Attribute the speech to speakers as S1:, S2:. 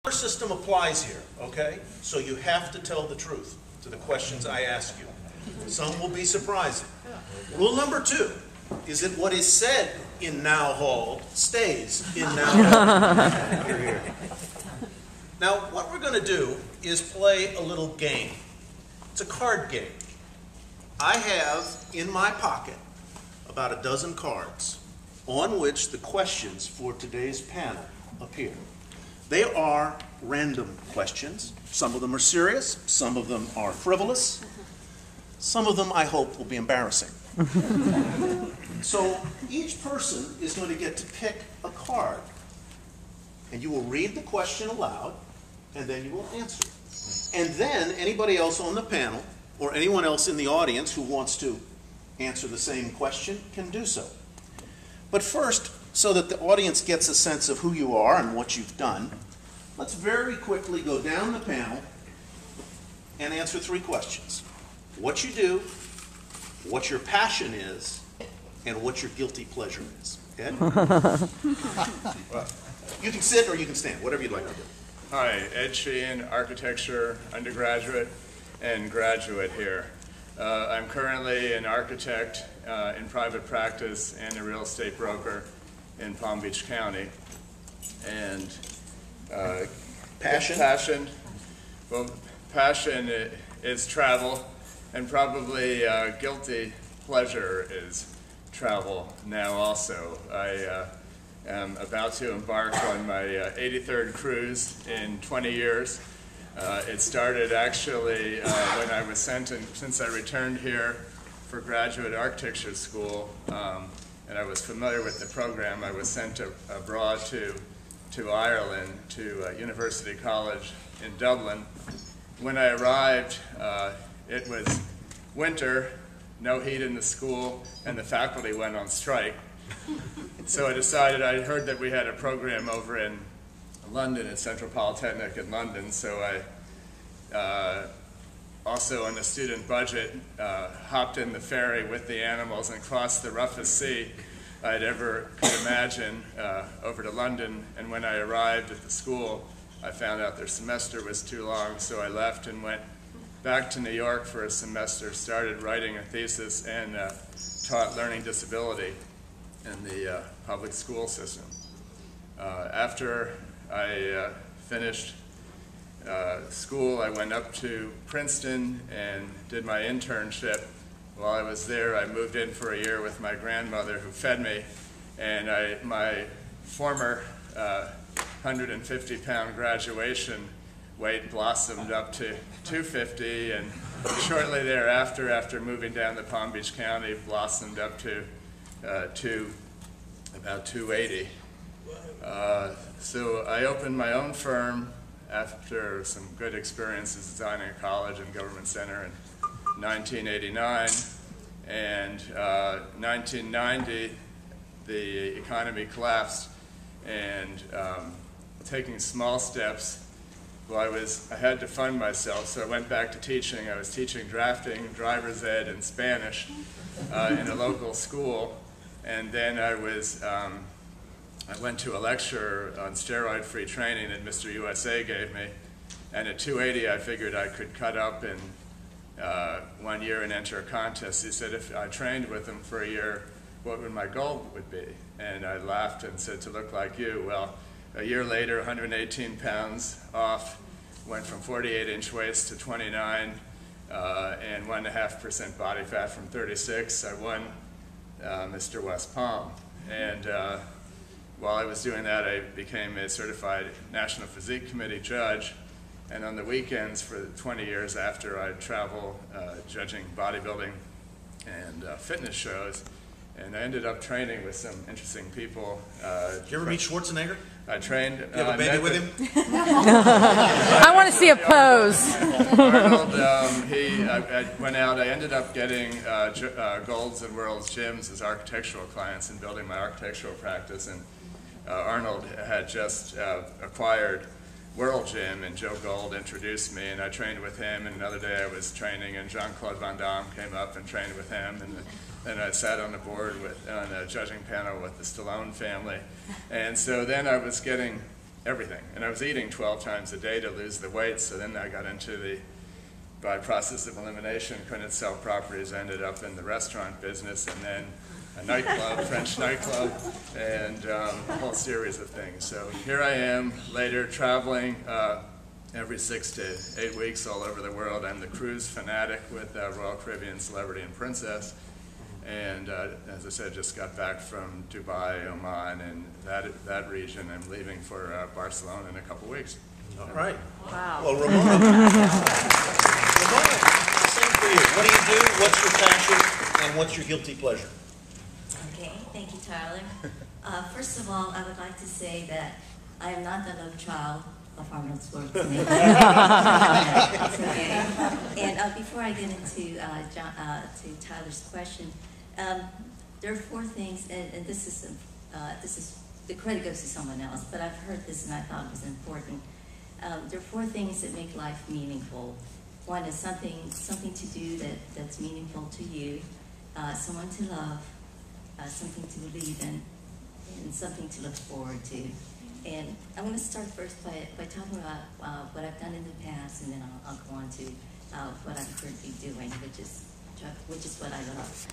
S1: Our system applies here, okay? So you have to tell the truth to the questions I ask you. Some will be surprising. Rule number 2 is that what is said in Now Hall stays in Now Hall. Here, here. Now, what we're going to do is play a little game. It's a card game. I have in my pocket about a dozen cards on which the questions for today's panel appear. They are random questions. Some of them are serious, some of them are frivolous, some of them I hope will be embarrassing. So each person is going to get to pick a card, and you will read the question aloud, and then you will answer it. And then anybody else on the panel, or anyone else in the audience who wants to answer the same question, can do so. But first, so that the audience gets a sense of who you are and what you've done, let's very quickly go down the panel and answer 3 questions. What you do, what your passion is, and what your guilty pleasure is. Ed? You can sit or you can stand, whatever you'd like to do.
S2: Hi, Ed Sheehan, architecture undergraduate and graduate here. I'm currently an architect in private practice and a real estate broker in Palm Beach County. And passion? Well, passion is travel, and probably guilty pleasure is travel now also. I am about to embark on my 83rd cruise in 20 years. It started actually when I was sent, since I returned here for graduate architecture school, and I was familiar with the program, I was sent abroad to Ireland, to University College in Dublin. When I arrived, it was winter, no heat in the school, and the faculty went on strike. So I decided, I heard that we had a program over in London at Central Polytechnic in London, so I also on the student budget hopped in the ferry with the animals and crossed the roughest sea I'd ever could imagine over to London. And when I arrived at the school, I found out their semester was too long, so I left and went back to New York for a semester, started writing a thesis, and taught learning disability in the public school system. After I finished school, I went up to Princeton and did my internship. While I was there, I moved in for a year with my grandmother who fed me, and my former 150-pound graduation weight blossomed up to 250, and shortly thereafter, after moving down to Palm Beach County, blossomed up to about 280. So I opened my own firm after some good experiences designing a college and government center in 1989, and 1990 the economy collapsed, and taking small steps, well, I had to fund myself, so I went back to teaching. I was teaching drafting, driver's ed, and Spanish in a local school, and then I went to a lecture on steroid-free training that Mr. USA gave me, and at 280 I figured I could cut up in 1 year and enter a contest. He said if I trained with him for a year, what would my goal would be? And I laughed and said, to look like you. Well, a year later, 118 pounds off, went from 48-inch waist to 29, and 1.5% body fat from 36. I won Mr. West Palm. And while I was doing that, I became a certified National Physique Committee judge. And on the weekends for 20 years after, I'd travel judging bodybuilding and fitness shows. And I ended up training with some interesting people.
S1: Did you ever meet Schwarzenegger?
S2: I trained.
S1: You have a baby with him?
S3: I want to see a pose.
S2: Arnold, I went out. I ended up getting Gold's and World's gyms as architectural clients and building my architectural practice. And Arnold had just acquired World Gym, and Joe Gold introduced me, and I trained with him. And another day I was training, and Jean-Claude Van Damme came up and trained with him. And then I sat on the board on a judging panel with the Stallone family. And so then I was getting everything. And I was eating 12 times a day to lose the weight, so then I got into the, by process of elimination, couldn't sell properties, ended up in the restaurant business, and then a nightclub, French nightclub, and a whole series of things. So here I am, later traveling every 6 to 8 weeks all over the world. I'm the cruise fanatic with Royal Caribbean Celebrity and Princess. And as I said, just got back from Dubai, Oman, and that region. I'm leaving for Barcelona in a couple weeks.
S1: All right.
S3: Wow.
S1: Well, Ramona, Ramona, same for you. What do you do? What's your passion? And what's your guilty pleasure?
S4: Okay, thank you, Tyler. First of all, I would like to say that I am not the love child of Arnold Schwarzenegger. It's okay. And before I get into to Tyler's question, there are 4 things, and this is the credit goes to someone else, but I've heard this and I thought it was important. There are 4 things that make life meaningful. One is something to do that's meaningful to you, someone to love, something to believe in, and something to look forward to. And I want to start first by talking about what I've done in the past, and then I'll go on to what I'm currently doing, which is what I love.